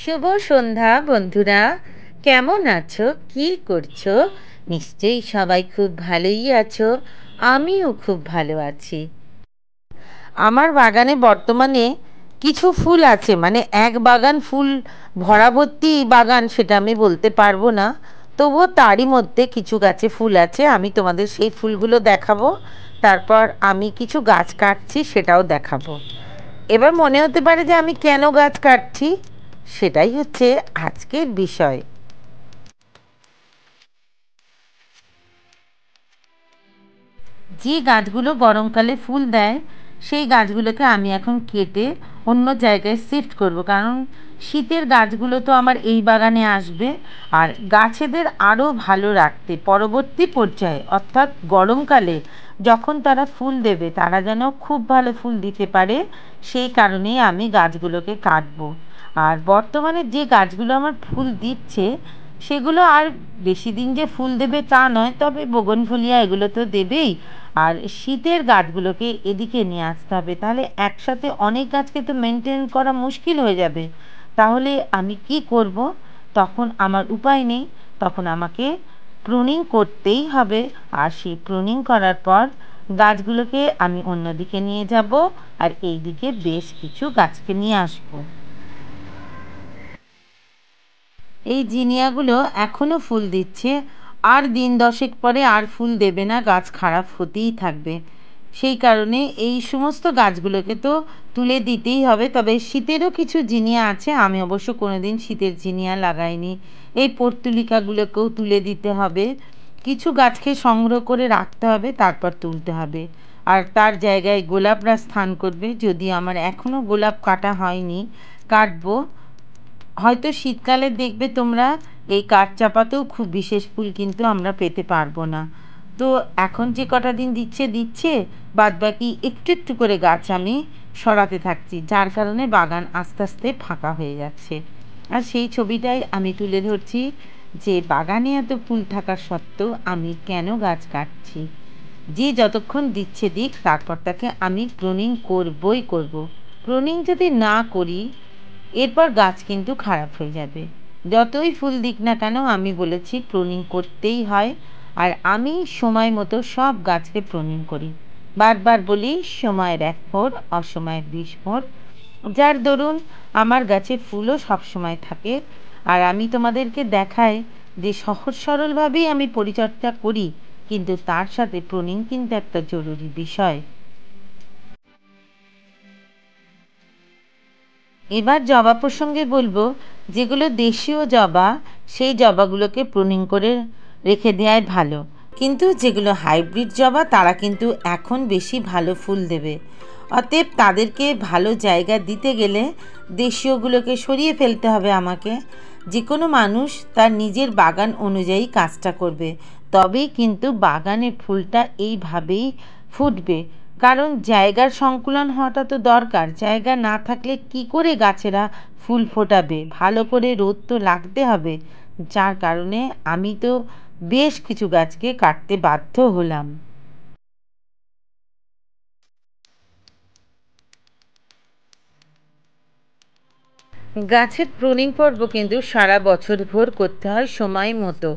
শুভ সন্ধ্যা বন্ধুরা। কেমন আছো, কি করছো? নিশ্চয়ই সবাই খুব ভালোই আছো। আমিও খুব ভালো আছি। আমার বাগানে বর্তমানে কিছু ফুল আছে, মানে এক বাগান ফুল ভরা ভর্তি বাগান সেটা আমি বলতে পারবো না। তবুও তারই মধ্যে কিছু গাছে ফুল আছে, আমি তোমাদের সেই ফুলগুলো দেখাবো। তারপর আমি কিছু গাছ কাটছি সেটাও দেখাবো। এবার মনে হতে পারে যে আমি কেন গাছ কাটছি, সেটাই হচ্ছে আজকের বিষয়। যে গাছগুলো গরমকালে ফুল দেয় সেই গাছগুলোকে আমি এখন কেটে অন্য জায়গায় শিফট করব, কারণ শীতের গাছগুলো তো আমার এই বাগানে আসবে। আর গাছেদের আরও ভালো রাখতে পরবর্তী পর্যায়ে, অর্থাৎ গরমকালে যখন তারা ফুল দেবে তারা যেন খুব ভালো ফুল দিতে পারে, সেই কারণেই আমি গাছগুলোকে কাটবো। আর বর্তমানে যে গাছগুলো আমার ফুল দিচ্ছে সেগুলো আর বেশি দিন যে ফুল দেবে তা নয়, তবে বোগনভেলিয়া এগুলো তো দেবেই। আর শীতের গাছগুলোকে এদিকে নিয়ে আসতে হবে, তাহলে একসাথে অনেক গাছকে তো মেনটেন করা মুশকিল হয়ে যাবে। তাহলে আমি কি করব? তখন আমার উপায় নেই, তখন আমাকে প্রুনিং করতেই হবে। আর সেই প্রুনিং করার পর গাছগুলোকে আমি অন্যদিকে নিয়ে যাব, আর এই দিকে বেশ কিছু গাছকে নিয়ে আসবো। এই জিনিয়াগুলো এখনও ফুল দিচ্ছে, আর দিন দশেক পরে আর ফুল দেবে না, গাছ খারাপ হতেই থাকবে। সেই কারণে এই সমস্ত গাছগুলোকে তো তুলে দিতেই হবে। তবে শীতেরও কিছু জিনিয়া আছে, আমি অবশ্য কোনোদিন শীতের জিনিয়া লাগাইনি। এই পর্তুলিকাগুলোকেও তুলে দিতে হবে। কিছু গাছকে সংগ্রহ করে রাখতে হবে, তারপর তুলতে হবে। আর তার জায়গায় গোলাপরা স্থান করবে, যদি আমার এখনও গোলাপ কাটা হয়নি, কাটবো। হয়তো শীতকালে দেখবে তোমরা এই কাঠচাপাতেও খুব বিশেষ ফুল কিন্তু আমরা পেতে পারবো না। তো এখন যে কটা দিন দিচ্ছে দিচ্ছে, বাদ বাকি একটু একটু করে গাছ আমি সরাতে থাকছি, যার কারণে বাগান আস্তে আস্তে ফাঁকা হয়ে যাচ্ছে। আর সেই ছবিটাই আমি তুলে ধরছি, যে বাগানে এত ফুল থাকা সত্ত্বেও আমি কেন গাছ কাটছি। যে যতক্ষণ দিচ্ছে দিক, তারপর তাকে আমি প্রুনিং করবই করব। প্রুনিং যদি না করি এরপর গাছ কিন্তু খারাপ হয়ে যাবে। যতই ফুল দিক না কেন আমি বলেছি প্রুনিং করতেই হয়। আর আমি সময় মতো সব গাছকে প্রুনিং করি। বারবার বলি, সময়ের 1 মোড় অসময়ের 20 মোড়। যার দরুন আমার গাছে ফুলও সব সময় থাকে। আর আমি তোমাদেরকে দেখাই যে সহজ সরলভাবেই আমি পরিচর্যা করি, কিন্তু তার সাথে প্রুনিং কিন্তু একটা জরুরি বিষয়। এবার জবা প্রসঙ্গে বলবো, যেগুলো দেশীয় জবা সেই জবাগুলোকে প্রুনিং করে রেখে দেওয়াই ভালো। কিন্তু যেগুলো হাইব্রিড জবা তারা কিন্তু এখন বেশি ভালো ফুল দেবে। অতএব তাদেরকে ভালো জায়গা দিতে গেলে দেশীয়গুলোকে সরিয়ে ফেলতে হবে আমাকে। যে কোনো মানুষ তার নিজের বাগান অনুযায়ী কাজটা করবে, তবেই কিন্তু বাগানের ফুলটা এইভাবেই ফুটবে। কারণ জায়গার সংকুলন হওয়াটা তো দরকার, জায়গা না থাকলে কি করে গাছেরা ফুল ফোটাবে? ভালো করে রোদ তো লাগতে হবে। যার কারণে আমি তো বেশ কিছু গাছকে কাটতে বাধ্য হলাম। গাছের প্রুনিং পর্ব কিন্তু সারা বছর ভর করতে হয় সময় মতো।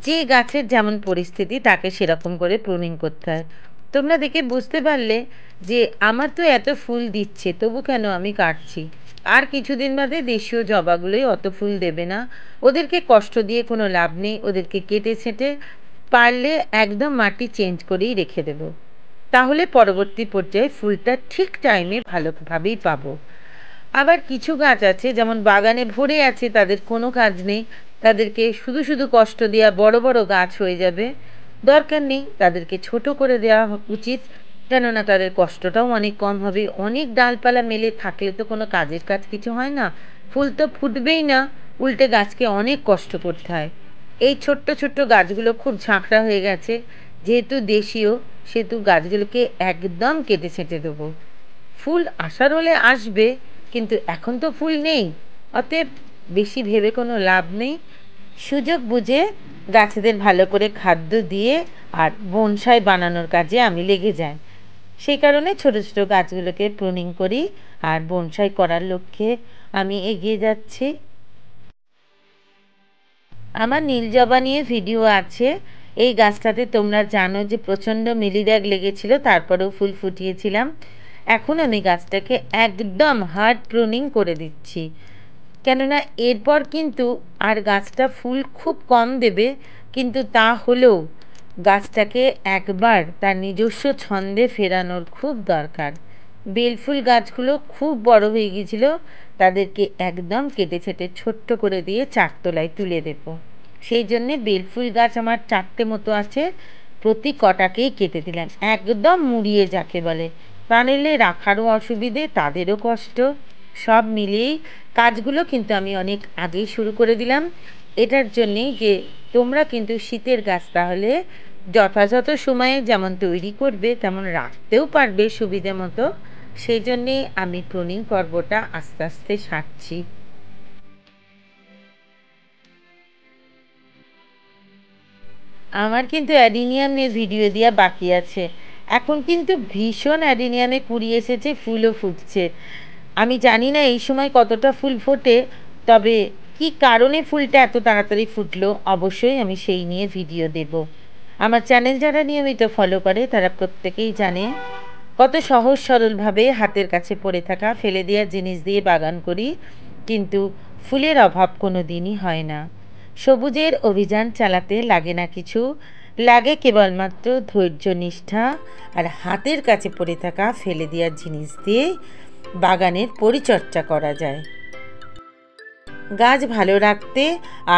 যে গাছের যেমন পরিস্থিতি তাকে সেরকম করে প্রুনিং করতে হয়। তোমরা দেখে বুঝতে পারলে যে আমার তো এত ফুল দিচ্ছে তবু কেন আমি কাটছি। আর কিছুদিন বাদে দেশীয় জবাগুলোই অত ফুল দেবে না। ওদেরকে কষ্ট দিয়ে কোনো লাভ নেই, ওদেরকে কেটে ছেঁটে পারলে একদম মাটি চেঞ্জ করেই রেখে দেবো। তাহলে পরবর্তী পর্যায়ে ফুলটা ঠিক টাইমে ভালোভাবেই পাবো। আবার কিছু গাছ আছে যেমন বাগানে ভরে আছে, তাদের কোনো কাজ নেই, তাদেরকে শুধু শুধু কষ্ট দেওয়া, বড় বড় গাছ হয়ে যাবে। দরকার নেই, তাদেরকে ছোট করে দেওয়া উচিত। কেননা তাদের কষ্টটাও অনেক কম হবে। অনেক ডালপালা মেলে থাকলে তো কোনো কাজের কাজ কিছু হয় না, ফুল তো ফুটবেই না, উল্টে গাছকে অনেক কষ্ট করতে হয়। এই ছোট্ট ছোট্ট গাছগুলো খুব ঝাঁকড়া হয়ে গেছে, যেহেতু দেশীয় সেহেতু গাছগুলোকে একদম কেটে ছেঁটে দেবো। ফুল আসার হলে আসবে, কিন্তু এখন তো ফুল নেই। অতএব বেশি ভেবে কোনো লাভ নেই। সুযোগ বুঝে গাছেদের ভালো করে খাদ্য দিয়ে আর বনসাই বানানোর কাজে আমি লেগে যাই। সেই কারণে ছোট ছোট গাছগুলোকে প্রুনিং করি আর বনসাই করার লক্ষ্যে আমি এগিয়ে যাচ্ছি। আমার নীল জবা নিয়ে ভিডিও আছে। এই গাছটাতে তোমরা জানো যে প্রচণ্ড মিলিবাগ লেগেছিল, তারপরেও ফুল ফুটিয়েছিলাম। এখন আমি গাছটাকে একদম হার্ড প্রুনিং করে দিচ্ছি, কেননা এরপর কিন্তু আর গাছটা ফুল খুব কম দেবে, কিন্তু তা হলেও গাছটাকে একবার তার নিজস্ব ছন্দে ফেরানোর খুব দরকার। বেলফুল গাছগুলো খুব বড় হয়ে গিয়েছিল, তাদেরকে একদম কেটে ছেটে ছোট্ট করে দিয়ে চারতলায় তুলে দেব। সেই জন্যে বেলফুল গাছ আমার 4টে মতো আছে, প্রতি কটাকেই কেটে দিলাম, একদম মুড়িয়ে যাকে বলে। পারলে রাখারও অসুবিধে, তাদেরও কষ্ট, সব মিলিয়েই কাজগুলো কিন্তু আমি অনেক আগেই শুরু করে দিলাম। এটার জন্যেই যে তোমরা কিন্তু শীতের গাছ তাহলে যথাযথ সময়ে যেমন তৈরি করবে তেমন রাখতেও পারবে সুবিধে মতো। সেই জন্যে আমি প্রুনিং পর্বটা আস্তে আস্তে সারছি। আমার কিন্তু অ্যাডিনিয়াম নিয়ে ভিডিও দেওয়া বাকি আছে। এখন কিন্তু ভীষণ অ্যাডিনিয়ামে কুড়ি এসেছে, ফুলও ফুটছে। আমি জানি না এই সময় কতটা ফুল ফোটে, তবে কি কারণে ফুলটা এত তাড়াতাড়ি ফুটলো অবশ্যই আমি সেই নিয়ে ভিডিও দেব। আমার চ্যানেল যারা নিয়মিত ফলো করে তারা প্রত্যেকেই জানে কত সহজ সরলভাবে হাতের কাছে পড়ে থাকা ফেলে দেওয়া জিনিস দিয়ে বাগান করি, কিন্তু ফুলের অভাব কোনো দিনই হয় না। সবুজের অভিযান চালাতে লাগে না কিছু, লাগে কেবলমাত্র ধৈর্য, নিষ্ঠা আর হাতের কাছে পড়ে থাকা ফেলে দেওয়ার জিনিস দিয়ে বাগানের পরিচর্যা করা যায়। গাছ ভালো রাখতে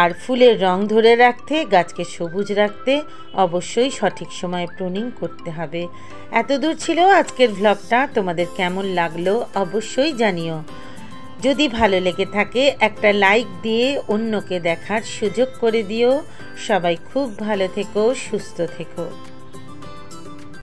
আর ফুলের রং ধরে রাখতে, গাছকে সবুজ রাখতে অবশ্যই সঠিক সময়ে প্রুনিং করতে হবে। এতদূর ছিল আজকের ভ্লগটা। তোমাদের কেমন লাগলো অবশ্যই জানিও। যদি ভালো লেগে থাকে একটা লাইক দিয়ে অন্যকে দেখার সুযোগ করে দিও। সবাই খুব ভালো থেকো, সুস্থ থেকো।